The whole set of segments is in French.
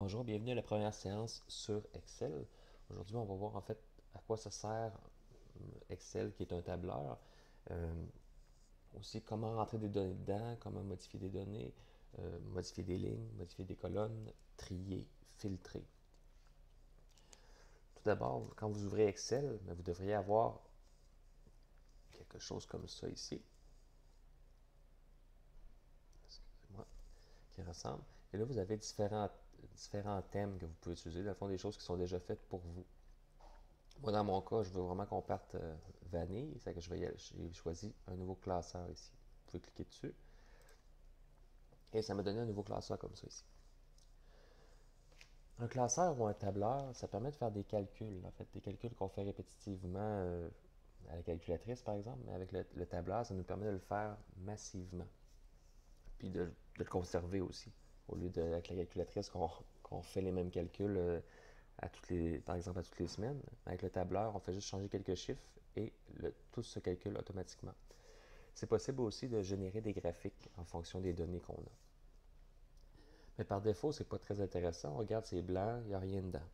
Bonjour, bienvenue à la première séance sur Excel. Aujourd'hui, on va voir en fait à quoi ça sert Excel, qui est un tableur. Euh, Aussi, comment rentrer des données dedans, comment modifier des données, modifier des lignes, modifier des colonnes, trier, filtrer. Tout d'abord, quand vous ouvrez Excel, vous devriez avoir quelque chose comme ça ici. Excusez-moi, qui ressemble. Et là, vous avez différents thèmes que vous pouvez utiliser. Dans le fond, des choses qui sont déjà faites pour vous. Moi, dans mon cas, je veux vraiment qu'on parte vanille. C'est que j'ai choisi un nouveau classeur ici. Vous pouvez cliquer dessus. Et ça m'a donné un nouveau classeur comme ça ici. Un classeur ou un tableur, ça permet de faire des calculs. En fait, des calculs qu'on fait répétitivement à la calculatrice, par exemple. Mais avec le tableur, ça nous permet de le faire massivement. Puis de le conserver aussi. Au lieu de, avec la calculatrice, qu'on fait les mêmes calculs par exemple à toutes les semaines. Avec le tableur, on fait juste changer quelques chiffres et tout se calcule automatiquement. C'est possible aussi de générer des graphiques en fonction des données qu'on a. Mais par défaut, c'est pas très intéressant. On regarde, c'est blanc, il n'y a rien dedans.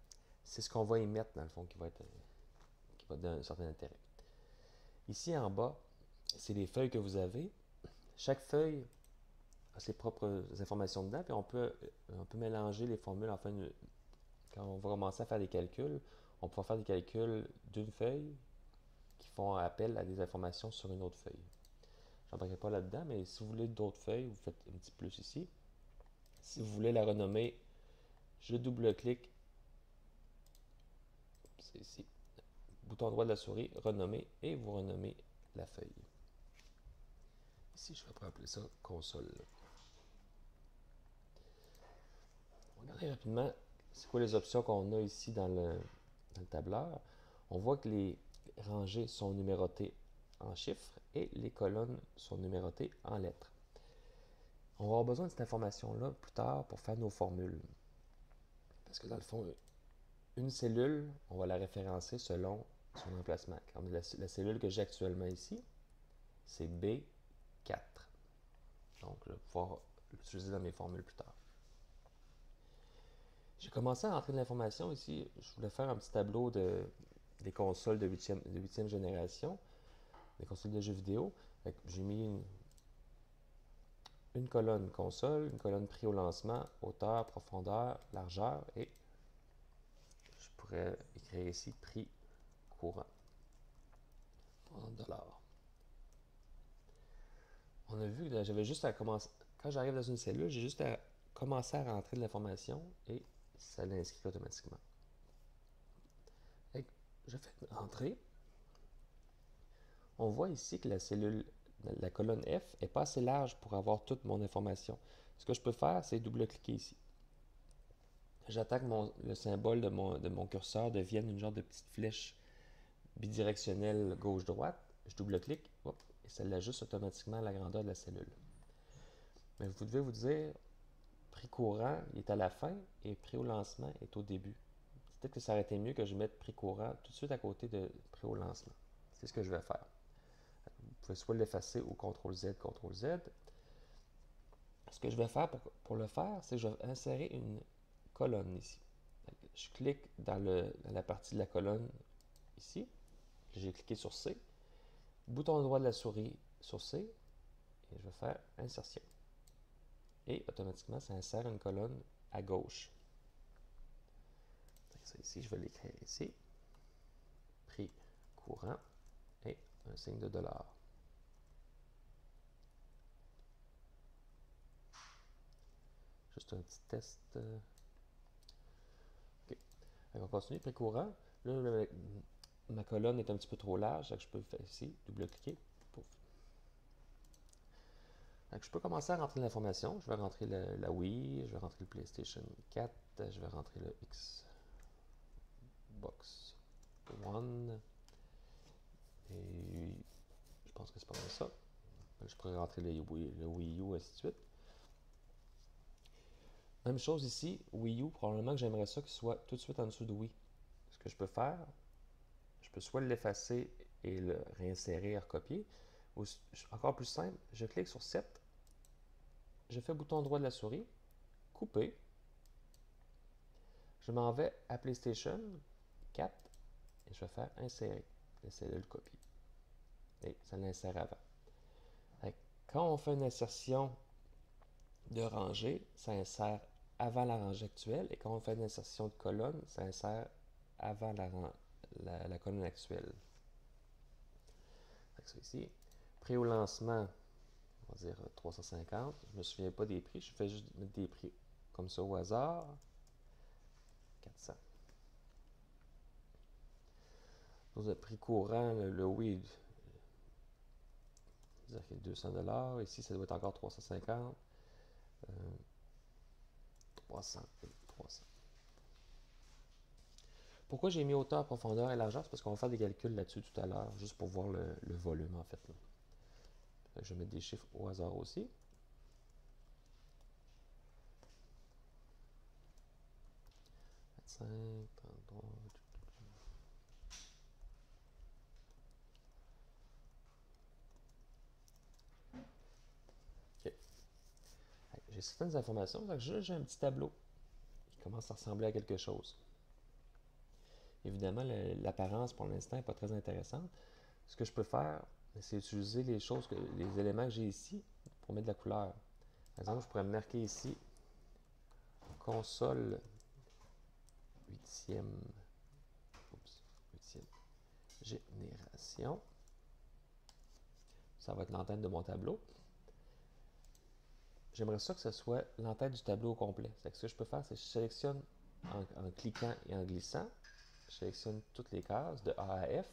C'est ce qu'on va y mettre, dans le fond, qui va donner un certain intérêt. Ici en bas, c'est les feuilles que vous avez. Chaque feuille a ses propres informations dedans, puis on peut mélanger les formules. Enfin, quand on va commencer à faire des calculs, on pourra faire des calculs d'une feuille qui font appel à des informations sur une autre feuille. Je n'embarquerai pas là-dedans, mais si vous voulez d'autres feuilles, vous faites un petit plus ici. Si vous voulez la renommer, je double-clique, c'est ici, bouton droit de la souris, renommer, et vous renommez la feuille. Ici, je vais appeler ça console. On va regarder rapidement c'est quoi les options qu'on a ici dans le tableur. On voit que les rangées sont numérotées en chiffres et les colonnes sont numérotées en lettres. On va avoir besoin de cette information-là plus tard pour faire nos formules. Parce que dans le fond, une cellule, on va la référencer selon son emplacement. La cellule que j'ai actuellement ici, c'est B4. Donc, je vais pouvoir l'utiliser dans mes formules plus tard. J'ai commencé à rentrer de l'information ici. Je voulais faire un petit tableau des consoles de 8e génération, des consoles de jeux vidéo. J'ai mis une colonne console, une colonne prix au lancement, hauteur, profondeur, largeur et je pourrais écrire ici prix courant en dollars. On a vu que j'avais juste à commencer. Quand j'arrive dans une cellule, j'ai juste à commencer à rentrer de l'information et ça l'inscrit automatiquement. Je fais entrer. On voit ici que la colonne F est pas assez large pour avoir toute mon information. Ce que je peux faire, c'est double-cliquer ici. J'attends que le symbole de mon curseur devienne une genre de petite flèche bidirectionnelle gauche-droite. Je double-clique et ça l'ajuste automatiquement à la grandeur de la cellule. Mais vous devez vous dire, prix courant il est à la fin et prix au lancement est au début. Peut-être que ça aurait été mieux que je mette prix courant tout de suite à côté de prix au lancement. C'est ce que je vais faire. Vous pouvez soit l'effacer ou CTRL-Z, CTRL-Z. Ce que je vais faire pour le faire, c'est que je vais insérer une colonne ici. Je clique dans la partie de la colonne ici. J'ai cliqué sur C. Bouton droit de la souris sur C. Et je vais faire insertion. Et automatiquement, ça insère une colonne à gauche. Ça ici, je vais l'écrire ici. Prix courant et un signe de dollar. Juste un petit test. OK. On va continuer. Prix courant. Là, ma colonne est un petit peu trop large, donc je peux faire ici, double-cliquer. Je peux commencer à rentrer l'information. Je vais rentrer la Wii, je vais rentrer le PlayStation 4, je vais rentrer le Xbox One. Et je pense que c'est pas mal ça. Je pourrais rentrer le Wii U, ainsi de suite. Même chose ici, Wii U, probablement que j'aimerais ça qu'il soit tout de suite en dessous de Wii. Ce que je peux faire, je peux soit l'effacer et le réinsérer, recopier, ou encore plus simple, je clique sur 7, je fais bouton droit de la souris, couper, Je m'en vais à PlayStation 4 et je vais faire insérer les cellules copies. Et ça l'insère avant. Quand on fait une insertion de rangée, ça insère avant la rangée actuelle. Et quand on fait une insertion de colonne, ça insère avant la colonne actuelle. Ça ici. Prix au lancement, on va dire 350. Je ne me souviens pas des prix. Je fais juste mettre des prix comme ça au hasard. 400. Pour le prix courant, le Wii, dire qu'il est 200$. Ici, ça doit être encore 350. 300 et 300. Pourquoi j'ai mis hauteur, profondeur et largeur? C'est parce qu'on va faire des calculs là-dessus tout à l'heure, juste pour voir le volume en fait. Je vais mettre des chiffres au hasard aussi. 25, 33. OK. J'ai certaines informations, donc j'ai un petit tableau qui commence à ressembler à quelque chose. Évidemment, l'apparence pour l'instant n'est pas très intéressante. Ce que je peux faire, c'est utiliser les éléments que j'ai ici pour mettre de la couleur. Par exemple, je pourrais marquer ici console 8e génération. Ça va être l'entête de mon tableau. J'aimerais ça que ce soit l'entête du tableau au complet. Ce que je peux faire, c'est que je sélectionne en cliquant et en glissant, je sélectionne toutes les cases de A à F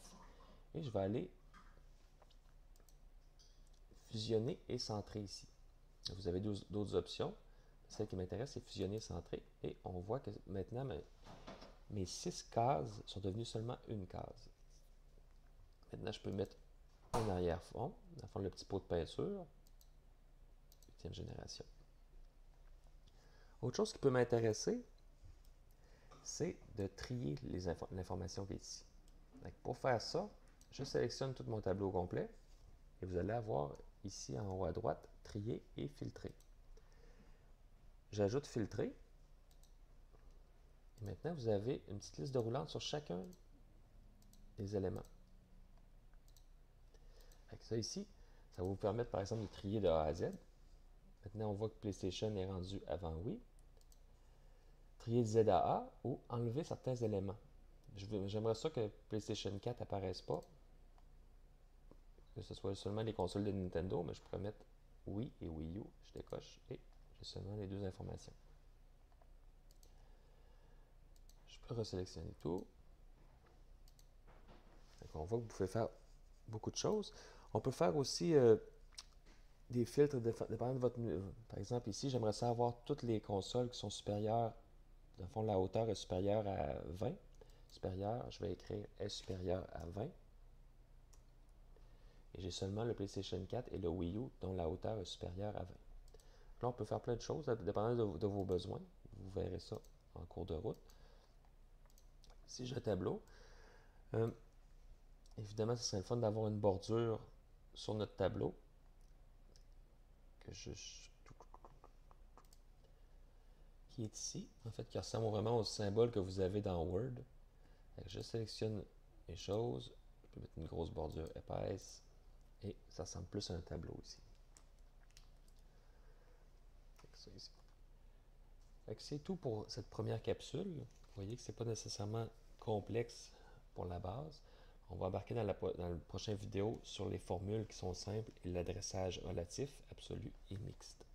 et je vais aller fusionner et centrer ici. Vous avez d'autres options. Celle qui m'intéresse, c'est fusionner et centrer. Et on voit que maintenant, mes 6 cases sont devenues seulement une case. Maintenant, je peux mettre un arrière-fond, dans le fond, le petit pot de peinture, 8e génération. Autre chose qui peut m'intéresser, c'est de trier l'information qui est ici. Donc, pour faire ça, je sélectionne tout mon tableau au complet et vous allez avoir ici en haut à droite, trier et filtrer. J'ajoute filtrer. Et maintenant, vous avez une petite liste de roulantes sur chacun des éléments. Avec ça ici, ça va vous permettre par exemple de trier de A à Z. Maintenant, on voit que PlayStation est rendu avant oui. Trier de Z à A ou enlever certains éléments. J'aimerais ça que PlayStation 4 n'apparaisse pas, que ce soit seulement les consoles de Nintendo, mais je pourrais mettre Wii et Wii U. Je décoche et j'ai seulement les deux informations. Je peux resélectionner tout. Donc on voit que vous pouvez faire beaucoup de choses. On peut faire aussi des filtres dépendant de votre... Par exemple, ici, j'aimerais savoir toutes les consoles qui sont supérieures. Dans le fond, la hauteur est supérieure à 20. Supérieure, je vais écrire est supérieure à 20. Et j'ai seulement le PlayStation 4 et le Wii U dont la hauteur est supérieure à 20. Là, on peut faire plein de choses, dépendant de vos besoins. Vous verrez ça en cours de route. Si j'ai un tableau, évidemment, ce serait le fun d'avoir une bordure sur notre tableau. Qui est ici, en fait, qui ressemble vraiment au symbole que vous avez dans Word. Je sélectionne les choses, je peux mettre une grosse bordure épaisse, et ça ressemble plus à un tableau ici. C'est tout pour cette première capsule. Vous voyez que ce n'est pas nécessairement complexe pour la base. On va embarquer dans la prochaine vidéo sur les formules qui sont simples et l'adressage relatif, absolu et mixte.